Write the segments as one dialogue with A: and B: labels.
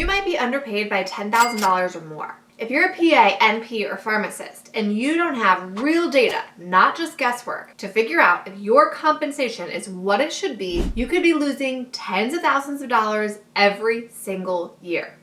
A: You might be underpaid by $10,000 or more. If you're a PA, NP, or pharmacist, and you don't have real data, not just guesswork, to figure out if your compensation is what it should be, you could be losing tens of thousands of dollars every single year.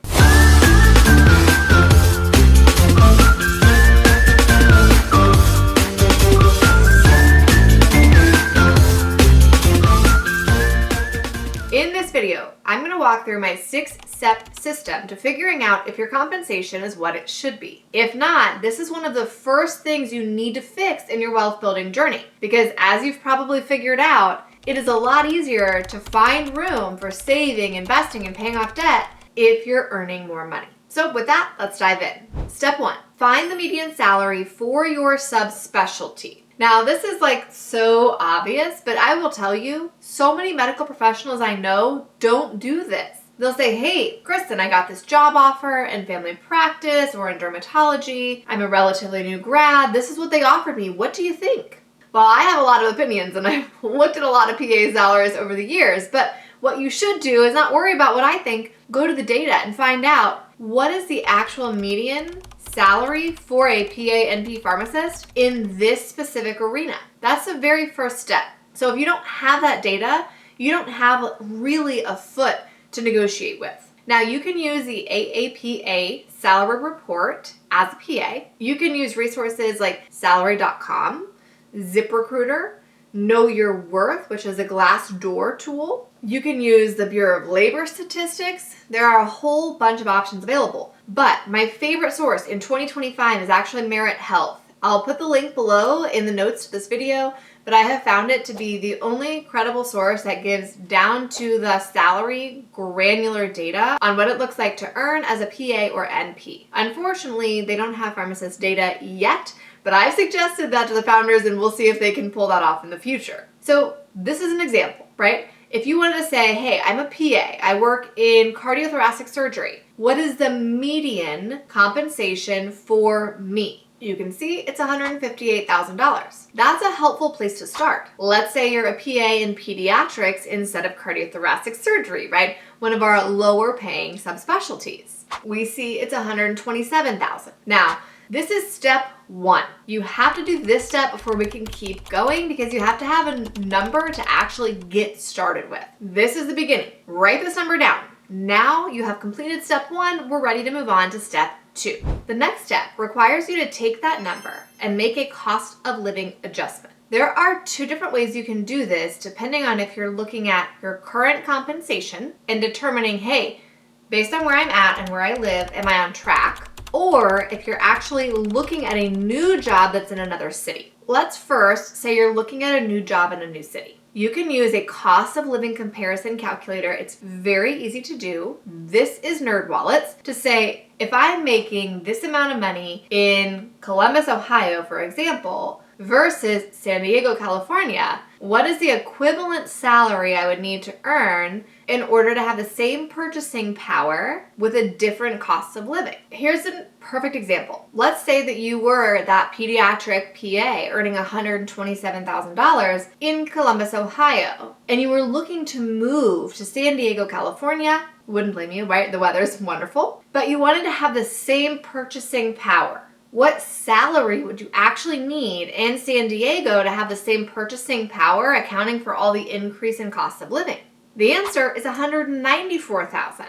A: In this video, I'm going to walk through my 6-step system to figuring out if your compensation is what it should be. If not, this is one of the first things you need to fix in your wealth building journey, because as you've probably figured out, it is a lot easier to find room for saving, investing, and paying off debt if you're earning more money. So with that, let's dive in. Step 1, find the median salary for your subspecialty. Now, this is like so obvious, but I will tell you, so many medical professionals I know don't do this. They'll say, hey, Kristen, I got this job offer in family practice or in dermatology. I'm a relatively new grad. This is what they offered me. What do you think? Well, I have a lot of opinions and I've looked at a lot of PA salaries over the years, but what you should do is not worry about what I think. Go to the data and find out what is the actual median salary for a PA NP pharmacist in this specific arena. That's the very first step. So if you don't have that data, you don't have really a foot to negotiate with. Now you can use the AAPA salary report as a PA. You can use resources like salary.com, ZipRecruiter, Know Your Worth, which is a Glassdoor tool. You can use the Bureau of Labor Statistics. There are a whole bunch of options available. But my favorite source in 2025 is actually Merit Health. I'll put the link below in the notes to this video, but I have found it to be the only credible source that gives down to the salary granular data on what it looks like to earn as a PA or NP. Unfortunately, they don't have pharmacist data yet, but I've suggested that to the founders and we'll see if they can pull that off in the future. So this is an example, right? If you wanted to say, hey, I'm a PA, I work in cardiothoracic surgery, what is the median compensation for me? You can see it's $158,000. That's a helpful place to start. Let's say you're a PA in pediatrics instead of cardiothoracic surgery, right? One of our lower paying subspecialties. We see it's $127,000. Now, this is step 1. You have to do this step before we can keep going because you have to have a number to actually get started with. This is the beginning. Write this number down. Now you have completed step 1. We're ready to move on to step 2. The next step requires you to take that number and make a cost of living adjustment. There are 2 different ways you can do this depending on if you're looking at your current compensation and determining, hey, based on where I'm at and where I live, am I on track? Or if you're actually looking at a new job that's in another city. Let's first say you're looking at a new job in a new city. You can use a cost of living comparison calculator. It's very easy to do. This is NerdWallet's to say, if I'm making this amount of money in Columbus, Ohio, for example, versus San Diego, California, what is the equivalent salary I would need to earn in order to have the same purchasing power with a different cost of living? Here's a perfect example. Let's say that you were that pediatric PA earning $127,000 in Columbus, Ohio, and you were looking to move to San Diego, California. Wouldn't blame you, right? The weather's wonderful. But you wanted to have the same purchasing power. What salary would you actually need in San Diego to have the same purchasing power, accounting for all the increase in cost of living? The answer is $194,000.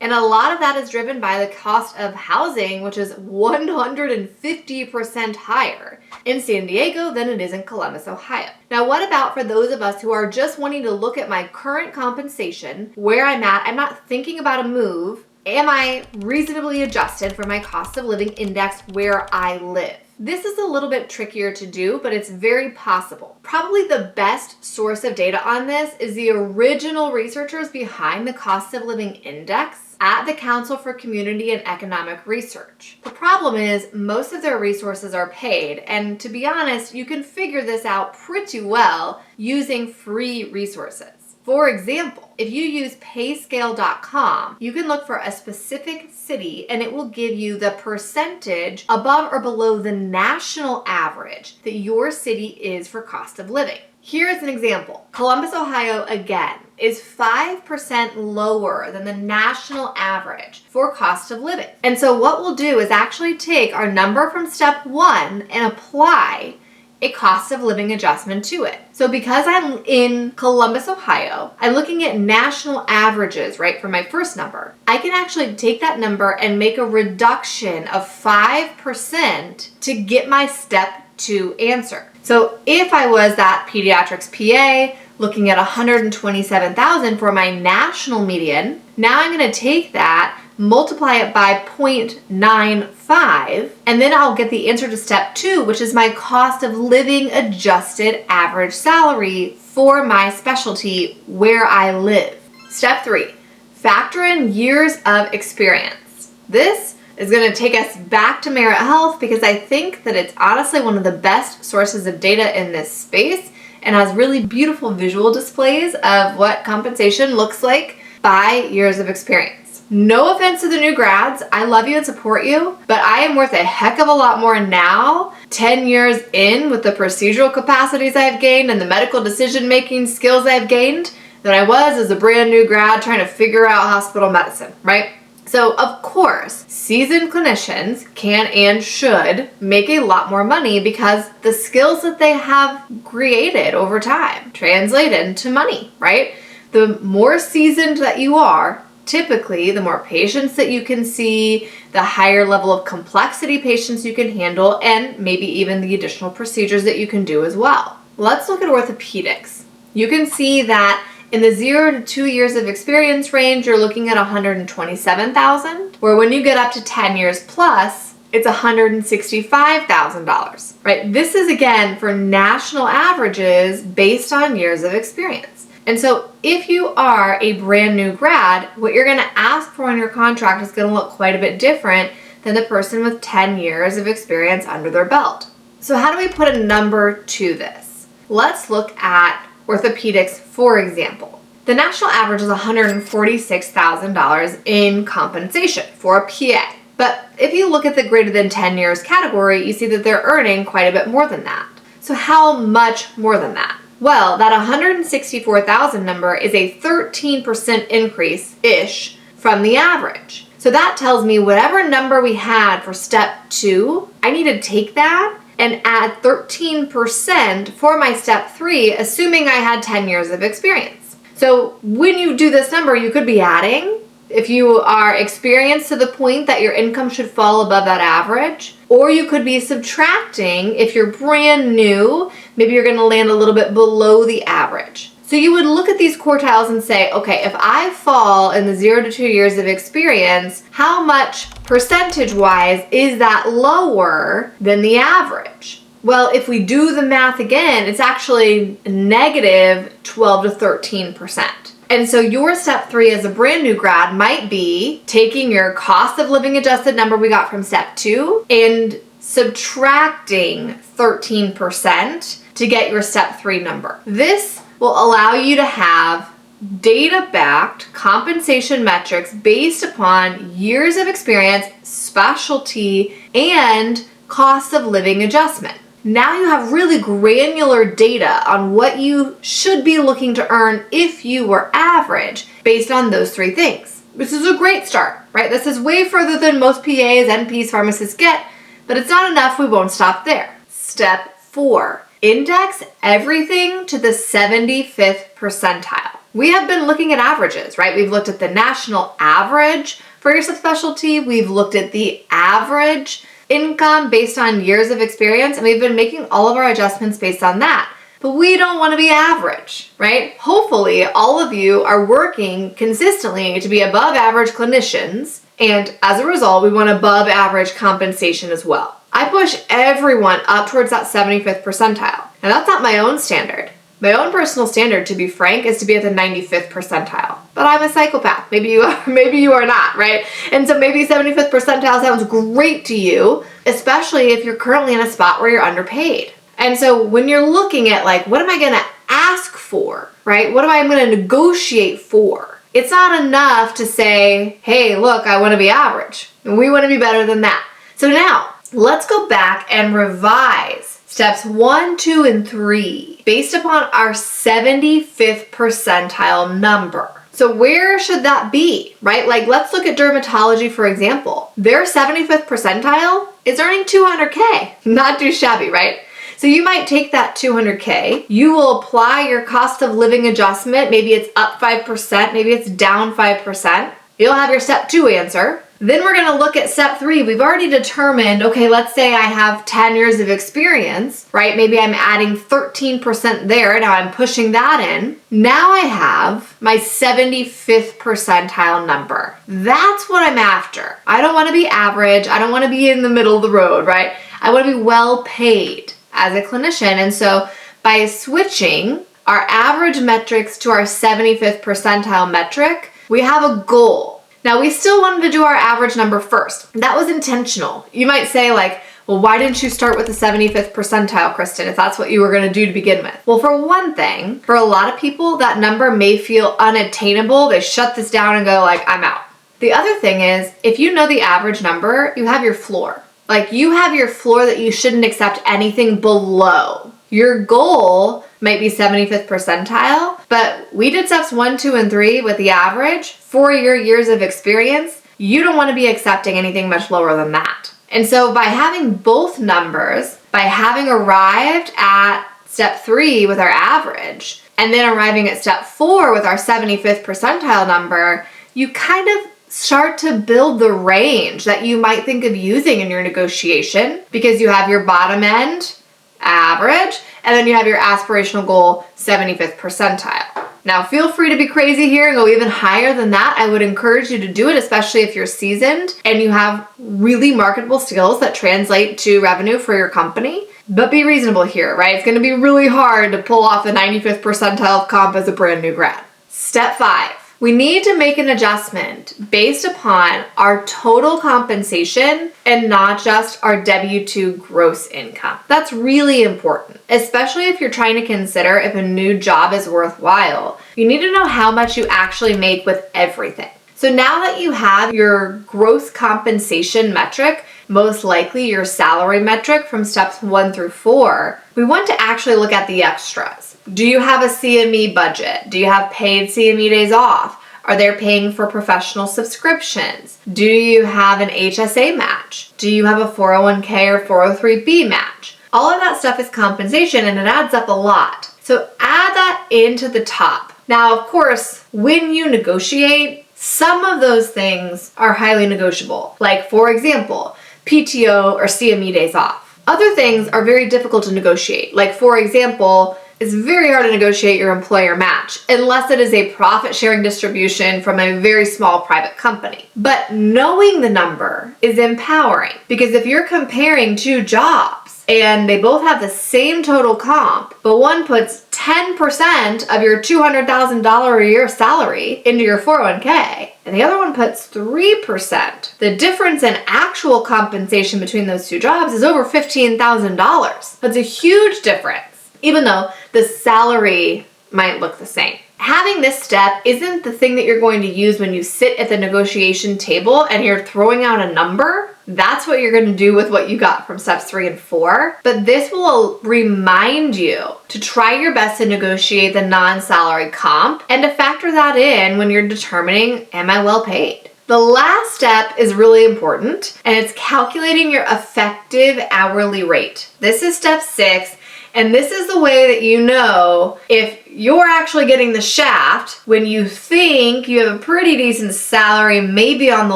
A: And a lot of that is driven by the cost of housing, which is 150% higher in San Diego than it is in Columbus, Ohio. Now, what about for those of us who are just wanting to look at my current compensation, where I'm at, I'm not thinking about a move, am I reasonably adjusted for my cost of living index where I live? This is a little bit trickier to do, but it's very possible. Probably the best source of data on this is the original researchers behind the cost of living index at the Council for Community and Economic Research. The problem is most of their resources are paid, and to be honest, you can figure this out pretty well using free resources. For example, if you use payscale.com, you can look for a specific city and it will give you the percentage above or below the national average that your city is for cost of living. Here's an example. Columbus, Ohio, again, is 5% lower than the national average for cost of living. And so what we'll do is actually take our number from step 1 and apply a cost of living adjustment to it. So because I'm in Columbus, Ohio, I'm looking at national averages, right, for my first number. I can actually take that number and make a reduction of 5% to get my step 2 answer. So if I was that pediatrics PA looking at $127,000 for my national median, now I'm going to take that, multiply it by 0.95, and then I'll get the answer to step 2, which is my cost of living adjusted average salary for my specialty where I live. Step 3, factor in years of experience. This is going to take us back to Merit Health because I think that it's honestly one of the best sources of data in this space and has really beautiful visual displays of what compensation looks like by years of experience. No offense to the new grads, I love you and support you, but I am worth a heck of a lot more now, 10 years in with the procedural capacities I've gained and the medical decision-making skills I've gained than I was as a brand new grad trying to figure out hospital medicine, right? So of course, seasoned clinicians can and should make a lot more money because the skills that they have created over time translate into money, right? The more seasoned that you are, typically, the more patients that you can see, the higher level of complexity patients you can handle, and maybe even the additional procedures that you can do as well. Let's look at orthopedics. You can see that in the 0 to 2 years of experience range, you're looking at $127,000, where when you get up to 10 years plus, it's $165,000, right? This is again for national averages based on years of experience. And so if you are a brand new grad, what you're going to ask for in your contract is going to look quite a bit different than the person with 10 years of experience under their belt. So how do we put a number to this? Let's look at orthopedics, for example. The national average is $146,000 in compensation for a PA. But if you look at the greater than 10 years category, you see that they're earning quite a bit more than that. So how much more than that? Well, that $164,000 number is a 13% increase-ish from the average. So that tells me whatever number we had for step 2, I need to take that and add 13% for my step 3, assuming I had 10 years of experience. So when you do this number, you could be adding, if you are experienced to the point that your income should fall above that average, or you could be subtracting if you're brand new, maybe you're going to land a little bit below the average. So you would look at these quartiles and say, okay, if I fall in the 0 to 2 years of experience, how much percentage-wise is that lower than the average? Well, if we do the math again, it's actually negative 12 to 13%. And so your step 3 as a brand new grad might be taking your cost of living adjusted number we got from step 2 and subtracting 13% to get your step 3 number. This will allow you to have data-backed compensation metrics based upon years of experience, specialty, and cost of living adjustment. Now you have really granular data on what you should be looking to earn if you were average based on those 3 things. This is a great start, right? This is way further than most PAs, NPs, pharmacists get, but it's not enough. We won't stop there. Step 4, index everything to the 75th percentile. We have been looking at averages, right? We've looked at the national average for your subspecialty. We've looked at the average income based on years of experience, and we've been making all of our adjustments based on that. But we don't want to be average, right? Hopefully, all of you are working consistently to be above average clinicians, and as a result, we want above average compensation as well. I push everyone up towards that 75th percentile. Now, that's not my own standard. My own personal standard, to be frank, is to be at the 95th percentile. But I'm a psychopath. Maybe you are not, right? And so maybe 75th percentile sounds great to you, especially if you're currently in a spot where you're underpaid. And so when you're looking at like, what am I going to ask for, right? What am I going to negotiate for? It's not enough to say, hey, look, I want to be average. And we want to be better than that. So now, let's go back and revise Steps 1, 2, and 3, based upon our 75th percentile number. So where should that be, right? Like, let's look at dermatology, for example. Their 75th percentile is earning $200K. Not too shabby, right? So you might take that $200K, you will apply your cost of living adjustment, maybe it's up 5%, maybe it's down 5%. You'll have your step 2 answer. Then we're gonna look at step 3. We've already determined, okay, let's say I have 10 years of experience, right? Maybe I'm adding 13% there. Now I'm pushing that in. Now I have my 75th percentile number. That's what I'm after. I don't wanna be average. I don't wanna be in the middle of the road, right? I wanna be well paid as a clinician. And so by switching our average metrics to our 75th percentile metric, we have a goal. Now, we still wanted to do our average number first. That was intentional. You might say, like, well, why didn't you start with the 75th percentile, Kristen, if that's what you were gonna do to begin with? Well, for one thing, for a lot of people, that number may feel unattainable. They shut this down and go like, I'm out. The other thing is, if you know the average number, you have your floor. Like, you have your floor that you shouldn't accept anything below. Your goal might be 75th percentile, but we did steps 1, 2, and 3 with the average for your years of experience. You don't want to be accepting anything much lower than that. And so by having both numbers, by having arrived at step 3 with our average, and then arriving at step 4 with our 75th percentile number, you kind of start to build the range that you might think of using in your negotiation, because you have your bottom end, average, and then you have your aspirational goal, 75th percentile. Now, feel free to be crazy here and go even higher than that. I would encourage you to do it, especially if you're seasoned and you have really marketable skills that translate to revenue for your company. But be reasonable here, right? It's going to be really hard to pull off the 95th percentile of comp as a brand new grad. Step 5. We need to make an adjustment based upon our total compensation and not just our W-2 gross income. That's really important, especially if you're trying to consider if a new job is worthwhile. You need to know how much you actually make with everything. So now that you have your gross compensation metric, most likely your salary metric from steps 1 through 4, we want to actually look at the extras. Do you have a CME budget? Do you have paid CME days off? Are they paying for professional subscriptions? Do you have an HSA match? Do you have a 401k or 403b match? All of that stuff is compensation and it adds up a lot. So add that into the top. Now, of course, when you negotiate, some of those things are highly negotiable. Like, for example, PTO or CME days off. Other things are very difficult to negotiate. Like, for example, it's very hard to negotiate your employer match unless it is a profit sharing distribution from a very small private company. But knowing the number is empowering, because if you're comparing two jobs and they both have the same total comp, but one puts 10% of your $200,000 a year salary into your 401k and the other one puts 3%, the difference in actual compensation between those two jobs is over $15,000. That's a huge difference, even though the salary might look the same. Having this step isn't the thing that you're going to use when you sit at the negotiation table and you're throwing out a number. That's what you're going to do with what you got from steps 3 and 4. But this will remind you to try your best to negotiate the non-salary comp and to factor that in when you're determining, am I well paid? The last step is really important, and it's calculating your effective hourly rate. This is step 6. And this is the way that you know if you're actually getting the shaft when you think you have a pretty decent salary, maybe on the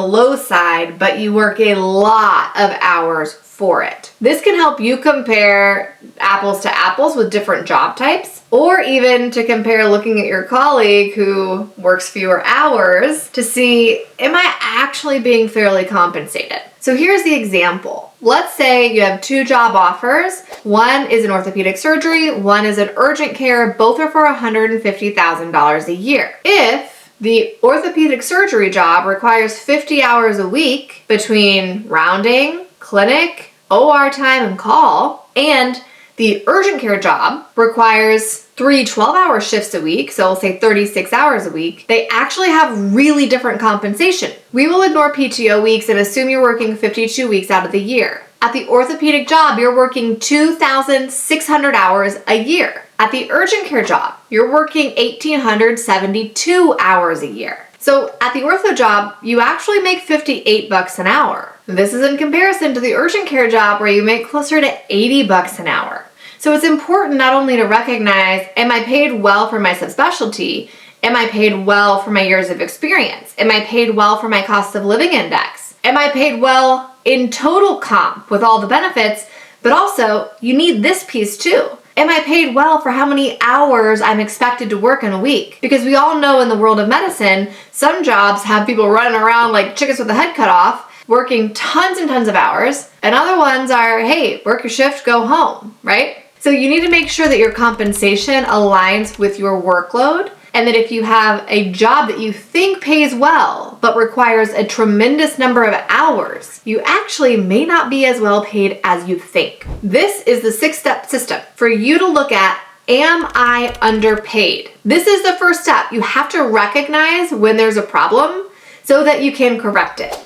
A: low side, but you work a lot of hours for it. This can help you compare apples to apples with different job types, or even to compare looking at your colleague who works fewer hours to see, am I actually being fairly compensated? So here's the example. Let's say you have two job offers. One is an orthopedic surgery, one is an urgent care. Both are for $150,000 a year. If the orthopedic surgery job requires 50 hours a week between rounding, clinic, OR time, and call, and the urgent care job requires 3 12-hour shifts a week, so we'll say 36 hours a week, they actually have really different compensation. We will ignore PTO weeks and assume you're working 52 weeks out of the year. At the orthopedic job, you're working 2,600 hours a year. At the urgent care job, you're working 1,872 hours a year. So at the ortho job, you actually make $58 an hour. This is in comparison to the urgent care job where you make closer to $80 an hour. So it's important not only to recognize, am I paid well for my subspecialty? Am I paid well for my years of experience? Am I paid well for my cost of living index? Am I paid well in total comp with all the benefits? But also, you need this piece too. Am I paid well for how many hours I'm expected to work in a week? Because we all know in the world of medicine, some jobs have people running around like chickens with the head cut off, working tons and tons of hours, and other ones are, hey, work your shift, go home, right? So you need to make sure that your compensation aligns with your workload, and that if you have a job that you think pays well, but requires a tremendous number of hours, you actually may not be as well paid as you think. This is the 6-step system for you to look at, am I underpaid? This is the first step. You have to recognize when there's a problem so that you can correct it.